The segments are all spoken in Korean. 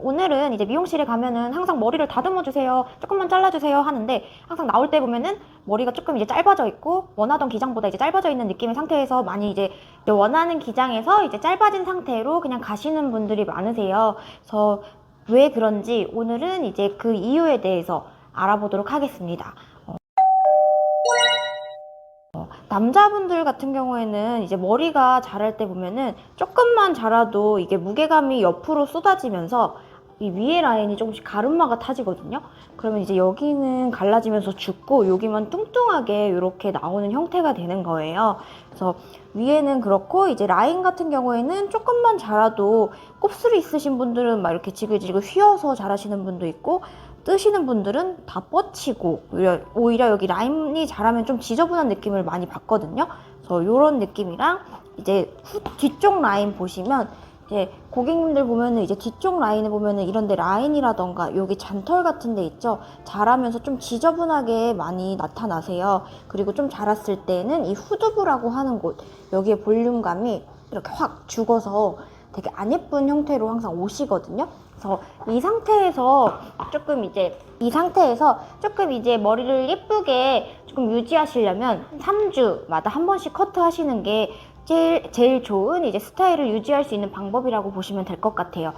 오늘은 이제 미용실에 가면은 항상 머리를 다듬어 주세요, 조금만 잘라주세요 하는데, 항상 나올 때 보면은 머리가 조금 이제 짧아져 있고 원하던 기장보다 이제 짧아져 있는 느낌의 상태에서 많이 이제 원하는 기장에서 이제 짧아진 상태로 그냥 가시는 분들이 많으세요. 그래서 왜 그런지 오늘은 이제 그 이유에 대해서 알아보도록 하겠습니다. 남자분들 같은 경우에는 이제 머리가 자랄 때 보면은 조금만 자라도 이게 무게감이 옆으로 쏟아지면서 이 위에 라인이 조금씩 가르마가 타지거든요. 그러면 이제 여기는 갈라지면서 죽고 여기만 뚱뚱하게 이렇게 나오는 형태가 되는 거예요. 그래서 위에는 그렇고, 이제 라인 같은 경우에는 조금만 자라도 곱슬이 있으신 분들은 막 이렇게 지글지글 휘어서 자라시는 분도 있고, 뜨시는 분들은 다 뻗치고 오히려 여기 라인이 자라면 좀 지저분한 느낌을 많이 받거든요. 그래서 이런 느낌이랑 이제 뒤쪽 라인 보시면, 이제 고객님들 보면은 이제 뒤쪽 라인을 보면은 이런데 라인이라던가 여기 잔털 같은 데 있죠. 자라면서 좀 지저분하게 많이 나타나세요. 그리고 좀 자랐을 때는 이 후두부라고 하는 곳, 여기에 볼륨감이 이렇게 확 죽어서 되게 안 예쁜 형태로 항상 오시거든요. 그래서 이 상태에서 조금 이제 머리를 예쁘게 조금 유지하시려면 3주마다 한 번씩 커트 하시는 게 제일 좋은 이제 스타일을 유지할 수 있는 방법이라고 보시면 될 것 같아요.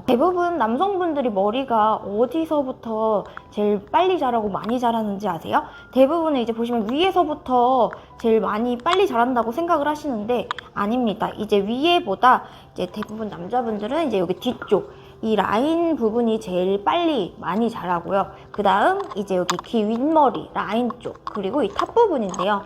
대부분 남성분들이 머리가 어디서부터 제일 빨리 자라고 많이 자라는지 아세요? 대부분은 이제 보시면 위에서부터 제일 많이 빨리 자란다고 생각을 하시는데 아닙니다. 이제 위에보다 이제 대부분 남자분들은 이제 여기 뒤쪽 이 라인 부분이 제일 빨리 많이 자라고요. 그 다음 이제 여기 귀 윗머리 라인 쪽, 그리고 이 탑 부분인데요.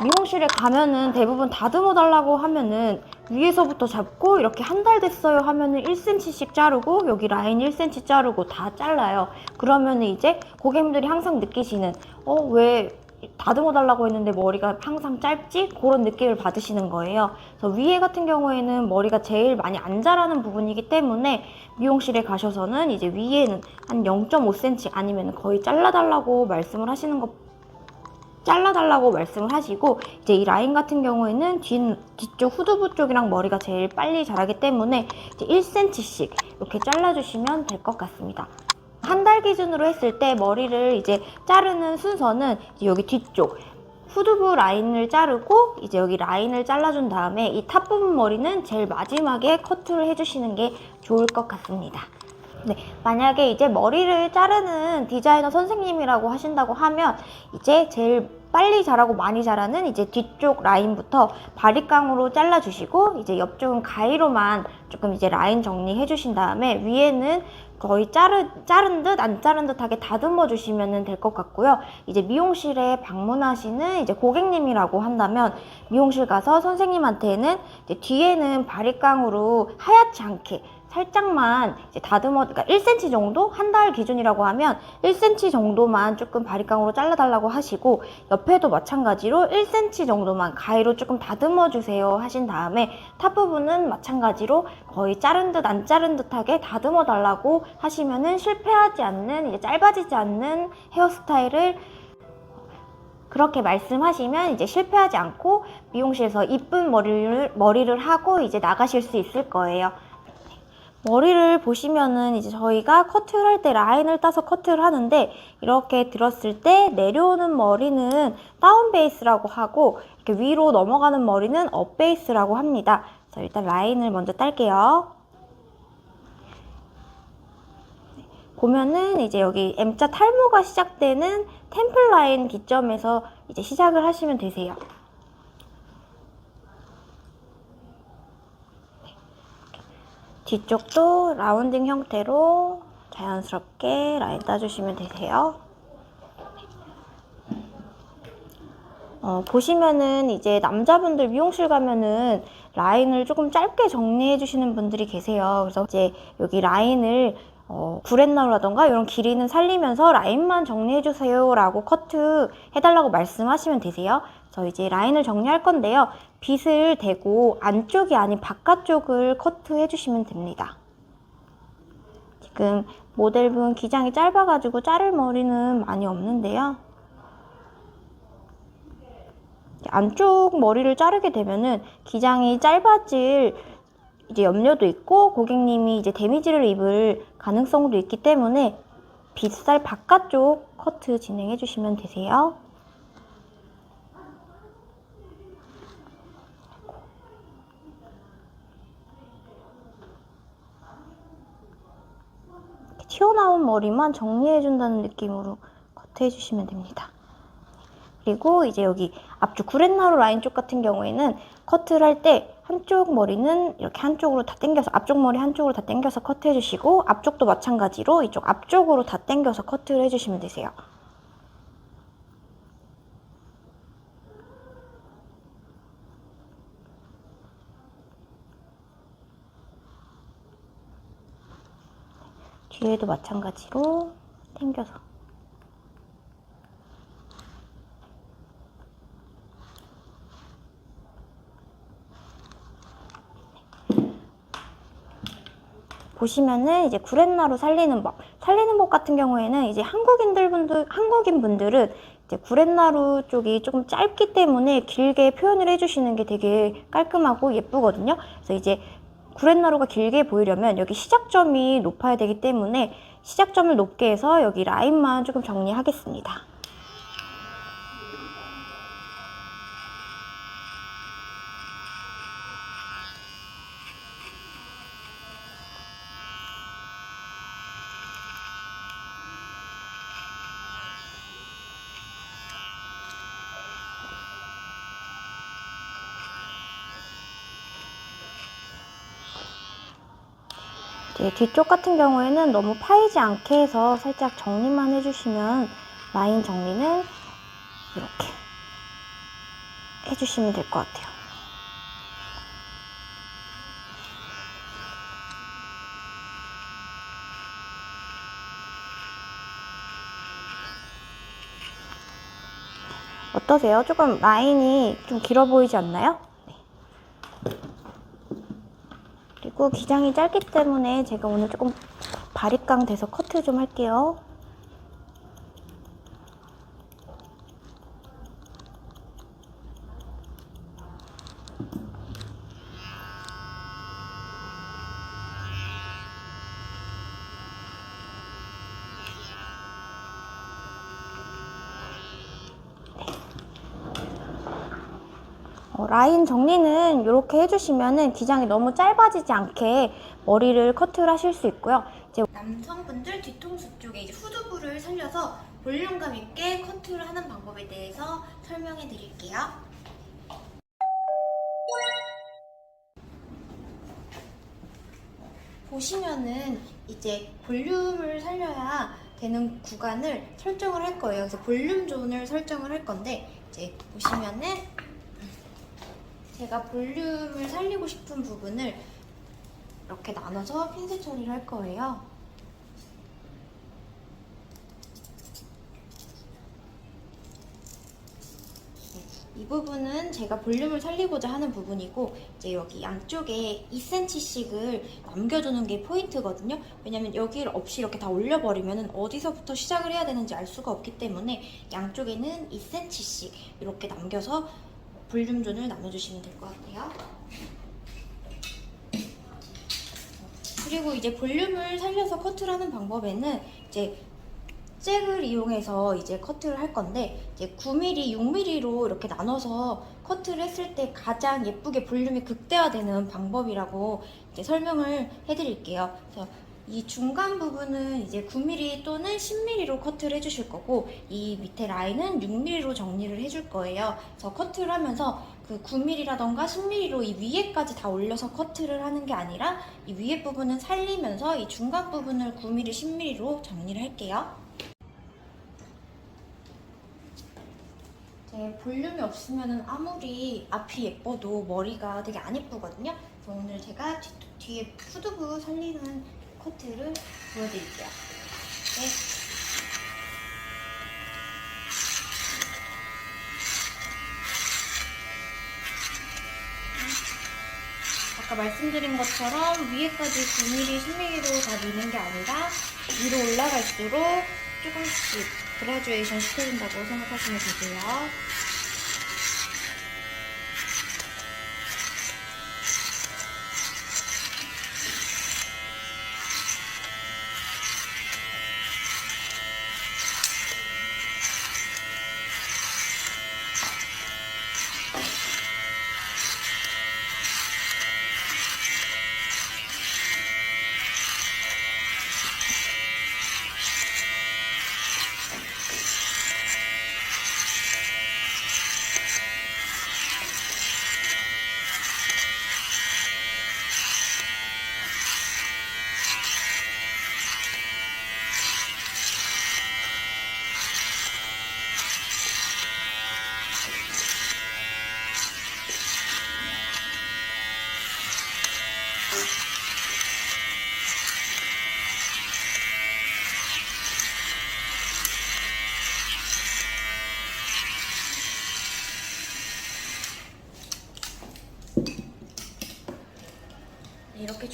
미용실에 가면은 대부분 다듬어 달라고 하면은 위에서부터 잡고 이렇게 한 달 됐어요 하면은 1cm씩 자르고 여기 라인 1cm 자르고 다 잘라요. 그러면은 이제 고객님들이 항상 느끼시는 왜 다듬어 달라고 했는데 머리가 항상 짧지? 그런 느낌을 받으시는 거예요. 그래서 위에 같은 경우에는 머리가 제일 많이 안 자라는 부분이기 때문에 미용실에 가셔서는 이제 위에는 한 0.5cm 아니면 거의 잘라달라고 말씀을 하시고, 이제 이 라인 같은 경우에는 뒤쪽 후두부 쪽이랑 머리가 제일 빨리 자라기 때문에 이제 1cm씩 이렇게 잘라주시면 될 것 같습니다. 한 달 기준으로 했을 때 머리를 이제 자르는 순서는 이제 여기 뒤쪽 후두부 라인을 자르고 이제 여기 라인을 잘라준 다음에 이 탑 부분 머리는 제일 마지막에 커트를 해주시는 게 좋을 것 같습니다. 네, 만약에 이제 머리를 자르는 디자이너 선생님이라고 하신다고 하면 이제 제일 빨리 자라고 많이 자라는 이제 뒤쪽 라인부터 바리깡으로 잘라주시고, 이제 옆쪽은 가위로만 조금 이제 라인 정리해 주신 다음에 위에는 거의 자른 듯 안 자른 듯하게 다듬어 주시면 될 것 같고요. 이제 미용실에 방문하시는 이제 고객님이라고 한다면 미용실 가서 선생님한테는 이제 뒤에는 바리깡으로 하얗지 않게 살짝만 이제 그러니까 1cm 정도? 한 달 기준이라고 하면 1cm 정도만 조금 바리깡으로 잘라달라고 하시고, 옆에도 마찬가지로 1cm 정도만 가위로 조금 다듬어 주세요 하신 다음에 탑 부분은 마찬가지로 거의 자른 듯 안 자른 듯하게 다듬어 달라고 하시면은 실패하지 않는, 이제 짧아지지 않는 헤어스타일을 그렇게 말씀하시면 이제 실패하지 않고 미용실에서 이쁜 머리를 하고 이제 나가실 수 있을 거예요. 머리를 보시면은 이제 저희가 커트를 할 때 라인을 따서 커트를 하는데, 이렇게 들었을 때 내려오는 머리는 다운 베이스라고 하고 이렇게 위로 넘어가는 머리는 업 베이스라고 합니다. 그래서 일단 라인을 먼저 딸게요. 보면은 이제 여기 M자 탈모가 시작되는 템플 라인 기점에서 이제 시작을 하시면 되세요. 뒤쪽도 라운딩 형태로 자연스럽게 라인 따주시면 되세요. 보시면은 이제 남자분들 미용실 가면은 라인을 조금 짧게 정리해 주시는 분들이 계세요. 그래서 이제 여기 라인을 구렛나루라던가 이런 길이는 살리면서 라인만 정리해 주세요 라고 커트 해달라고 말씀하시면 되세요. 그래서 이제 라인을 정리할 건데요, 빗을 대고 안쪽이 아닌 바깥쪽을 커트해 주시면 됩니다. 지금 모델분 기장이 짧아가지고 자를 머리는 많이 없는데요, 안쪽 머리를 자르게 되면은 기장이 짧아질 이제 염려도 있고 고객님이 이제 데미지를 입을 가능성도 있기 때문에 빗살 바깥쪽 커트 진행해 주시면 되세요. 튀어나온 머리만 정리해준다는 느낌으로 커트해주시면 됩니다. 그리고 이제 여기 앞쪽 구렛나루 라인 쪽 같은 경우에는 커트를 할 때 한쪽 머리는 이렇게 한쪽으로 다 당겨서 앞쪽 머리 한쪽으로 다 당겨서 커트해주시고 앞쪽도 마찬가지로 이쪽 앞쪽으로 다 당겨서 커트를 해주시면 되세요. 뒤에도 마찬가지로 당겨서. 보시면은 이제 구렛나루 살리는 법 같은 경우에는 이제 한국인 분들은 이제 구렛나루 쪽이 조금 짧기 때문에 길게 표현을 해주시는 게 되게 깔끔하고 예쁘거든요. 그래서 이제 구렛나루가 길게 보이려면 여기 시작점이 높아야 되기 때문에 시작점을 높게 해서 여기 라인만 조금 정리하겠습니다. 뒤쪽 같은 경우에는 너무 파이지 않게 해서 살짝 정리만 해주시면 라인 정리는 이렇게 해주시면 될 것 같아요. 어떠세요? 조금 라인이 좀 길어 보이지 않나요? 그리고 기장이 짧기 때문에 제가 오늘 조금 바리깡 돼서 커트 좀 할게요. 라인 정리는 이렇게 해주시면은 기장이 너무 짧아지지 않게 머리를 커트를 하실 수 있고요. 이제 남성분들 뒤통수 쪽에 이제 후두부를 살려서 볼륨감 있게 커트를 하는 방법에 대해서 설명해 드릴게요. 보시면은 이제 볼륨을 살려야 되는 구간을 설정을 할 거예요. 그래서 볼륨 존을 설정을 할 건데 이제 보시면은 제가 볼륨을 살리고 싶은 부분을 이렇게 나눠서 핀셋 처리를 할 거예요. 이 부분은 제가 볼륨을 살리고자 하는 부분이고 이제 여기 양쪽에 2cm씩을 남겨주는 게 포인트거든요. 왜냐면 여기를 없이 이렇게 다 올려버리면 어디서부터 시작을 해야 되는지 알 수가 없기 때문에 양쪽에는 2cm씩 이렇게 남겨서 볼륨 존을 나눠주시면 될 것 같아요. 그리고 이제 볼륨을 살려서 커트를 하는 방법에는 이제 잭을 이용해서 이제 커트를 할 건데 이제 9mm, 6mm로 이렇게 나눠서 커트를 했을 때 가장 예쁘게 볼륨이 극대화되는 방법이라고 이제 설명을 해드릴게요. 그래서 이 중간 부분은 이제 9mm 또는 10mm로 커트를 해주실 거고 이 밑에 라인은 6mm로 정리를 해줄 거예요. 그래서 커트를 하면서 그 9mm라던가 10mm로 이 위에까지 다 올려서 커트를 하는 게 아니라 이 위에 부분은 살리면서 이 중간 부분을 9mm, 10mm로 정리를 할게요. 볼륨이 없으면 아무리 앞이 예뻐도 머리가 되게 안 예쁘거든요. 그래서 오늘 제가 뒤에 후두부 살리는 커트를 보여드릴게요. 네. 아까 말씀드린 것처럼 위에까지 9mm, 10mm로 다 미는 게 아니라 위로 올라갈수록 조금씩 그라듀에이션 시켜준다고 생각하시면 되세요.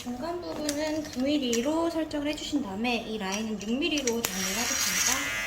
중간 부분은 9mm로 설정을 해주신 다음에 이 라인은 6mm로 정리를 하겠습니다.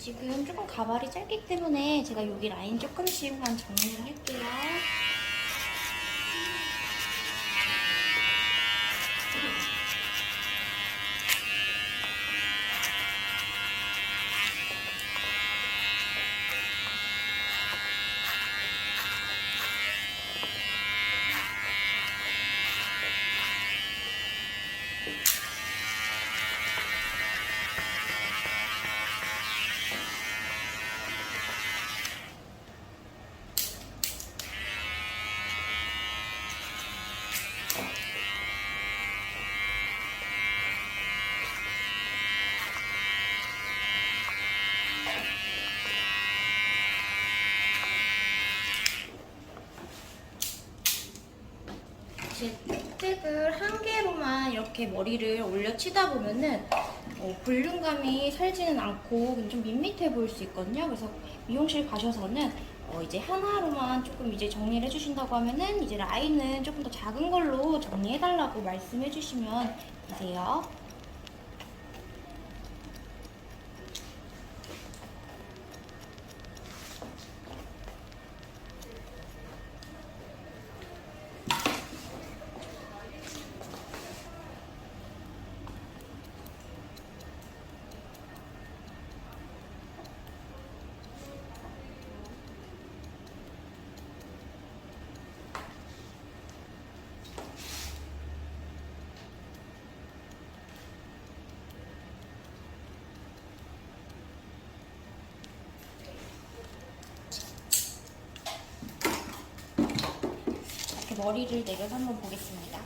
지금 조금 가발이 짧기 때문에 제가 여기 라인 조금씩만 정리를 할게요. 이제 팩을 한 개로만 이렇게 머리를 올려치다 보면은 볼륨감이 살지는 않고 좀 밋밋해 보일 수 있거든요. 그래서 미용실 가셔서는 이제 하나로만 조금 이제 정리를 해주신다고 하면은 이제 라인은 조금 더 작은 걸로 정리해달라고 말씀해 주시면 되세요. 머리를 내려서 한번 보겠습니다.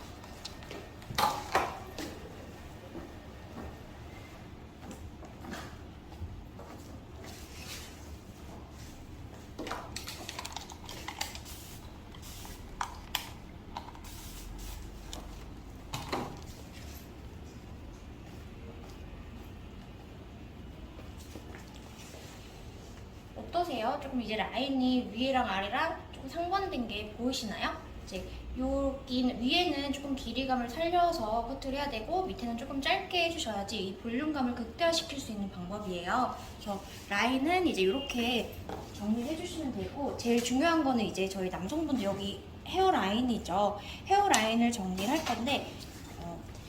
어떠세요? 조금 이제 라인이 위에랑 아래랑 조금 상반된 게 보이시나요? 이제 여기 위에는 조금 길이감을 살려서 커트를 해야 되고 밑에는 조금 짧게 해주셔야지 이 볼륨감을 극대화시킬 수 있는 방법이에요. 그래서 라인은 이제 이렇게 정리를 해주시면 되고, 제일 중요한 거는 이제 저희 남성분들 여기 헤어라인이죠. 헤어라인을 정리를 할 건데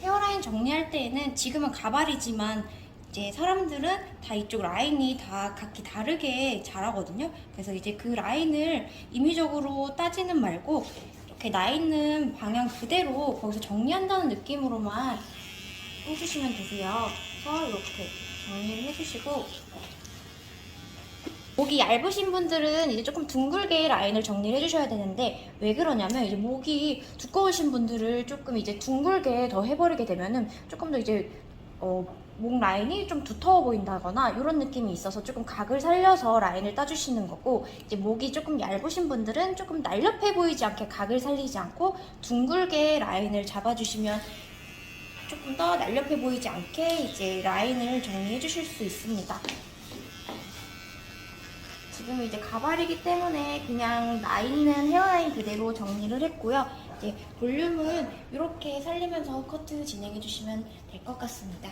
헤어라인 정리할 때에는 지금은 가발이지만 이제 사람들은 다 이쪽 라인이 다 각기 다르게 자라거든요. 그래서 이제 그 라인을 임의적으로 따지는 말고 이렇게 나 있는 방향 그대로 거기서 정리한다는 느낌으로만 해주시면 되세요. 그래서 이렇게 정리를 해주시고, 목이 얇으신 분들은 이제 조금 둥글게 라인을 정리를 해주셔야 되는데, 왜 그러냐면 이제 목이 두꺼우신 분들을 조금 이제 둥글게 더 해버리게 되면은 조금 더 이제 목 라인이 좀 두터워 보인다거나 이런 느낌이 있어서 조금 각을 살려서 라인을 따주시는 거고, 이제 목이 조금 얇으신 분들은 조금 날렵해 보이지 않게 각을 살리지 않고 둥글게 라인을 잡아주시면 조금 더 날렵해 보이지 않게 이제 라인을 정리해 주실 수 있습니다. 지금 이제 가발이기 때문에 그냥 나 있는 헤어라인 그대로 정리를 했고요. 이제 볼륨은 이렇게 살리면서 커트 진행해 주시면 될 것 같습니다.